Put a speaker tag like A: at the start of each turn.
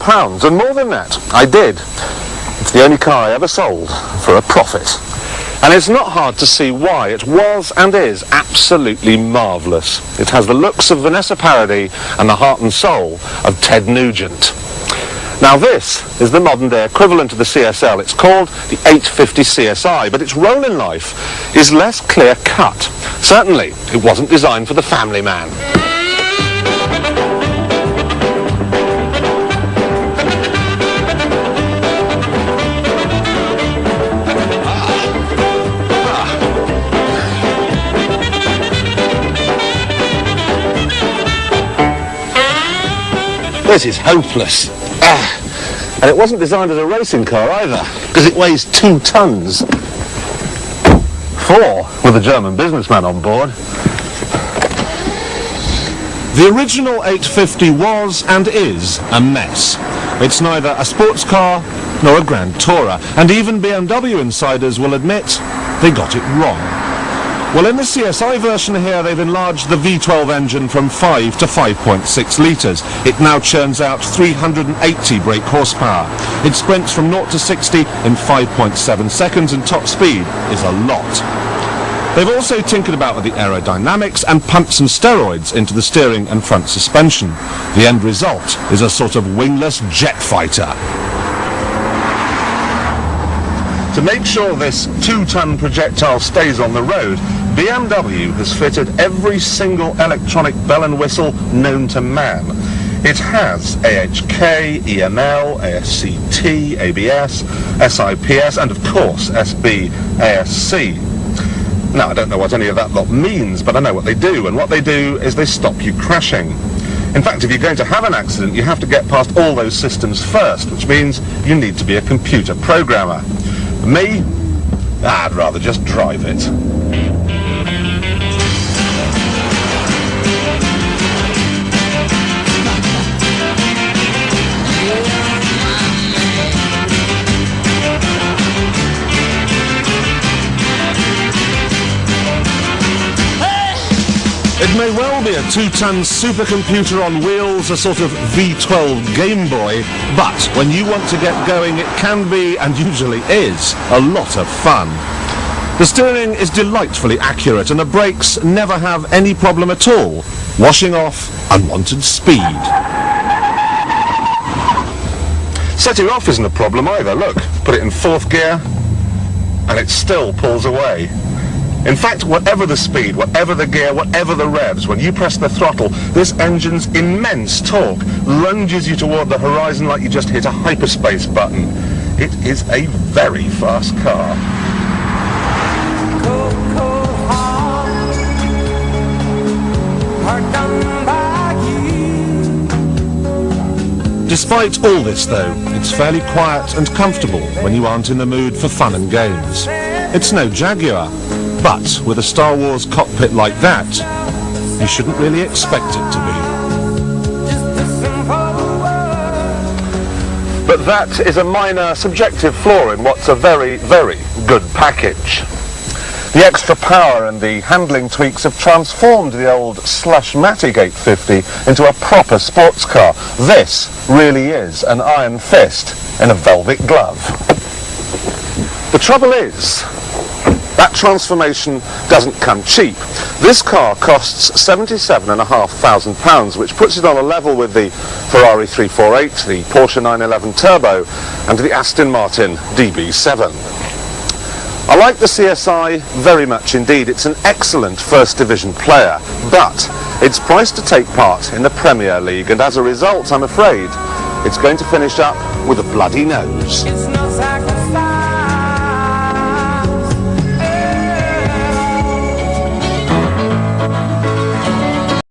A: £1,000,000, and more than that, I did. It's the only car I ever sold for a profit. And it's not hard to see why. It was and is absolutely marvellous. It has the looks of Vanessa Paradis and the heart and soul of Ted Nugent. Now this is the modern day equivalent of the CSL. It's called the 850 CSi, but its role in life is less clear cut. Certainly, it wasn't designed for the family man. This is hopeless. And it wasn't designed as a racing car either, because it weighs 2 tons. 4 with a German businessman on board. The original 850 was and is a mess. It's neither a sports car nor a Grand Tourer, and even BMW insiders will admit they got it wrong. Well, in the CSi version here, they've enlarged the V12 engine from 5 to 5.6 litres. It now churns out 380 brake horsepower. It sprints from 0 to 60 in 5.7 seconds, and top speed is a lot. They've also tinkered about with the aerodynamics and pumped some steroids into the steering and front suspension. The end result is a sort of wingless jet fighter. To make sure this 2-ton projectile stays on the road, BMW has fitted every single electronic bell and whistle known to man. It has AHK, EML, ASCT, ABS, SIPS, and of course SBASC. Now, I don't know what any of that lot means, but I know what they do, and what they do is they stop you crashing. In fact, if you're going to have an accident, you have to get past all those systems first, which means you need to be a computer programmer. For me, I'd rather just drive it. It may well be a 2-ton supercomputer on wheels, a sort of V12 Game Boy, but when you want to get going, it can be, and usually is, a lot of fun. The steering is delightfully accurate, and the brakes never have any problem at all, washing off unwanted speed. Setting off isn't a problem either. Look, put it in 4th gear, and it still pulls away. In fact, whatever the speed, whatever the gear, whatever the revs, when you press the throttle, this engine's immense torque lunges you toward the horizon like you just hit a hyperspace button. It is a very fast car. Despite all this, though, it's fairly quiet and comfortable when you aren't in the mood for fun and games. It's no Jaguar. But with a Star Wars cockpit like that, you shouldn't really expect it to be. But that is a minor subjective flaw in what's a very, very good package. The extra power and the handling tweaks have transformed the old Slushmatic 850 into a proper sports car. This really is an iron fist in a velvet glove. The trouble is, that transformation doesn't come cheap. This car costs £77,500, which puts it on a level with the Ferrari 348, the Porsche 911 Turbo, and the Aston Martin DB7. I like the CSi very much indeed. It's an excellent first division player, but it's priced to take part in the Premier League, and as a result, I'm afraid, it's going to finish up with a bloody nose.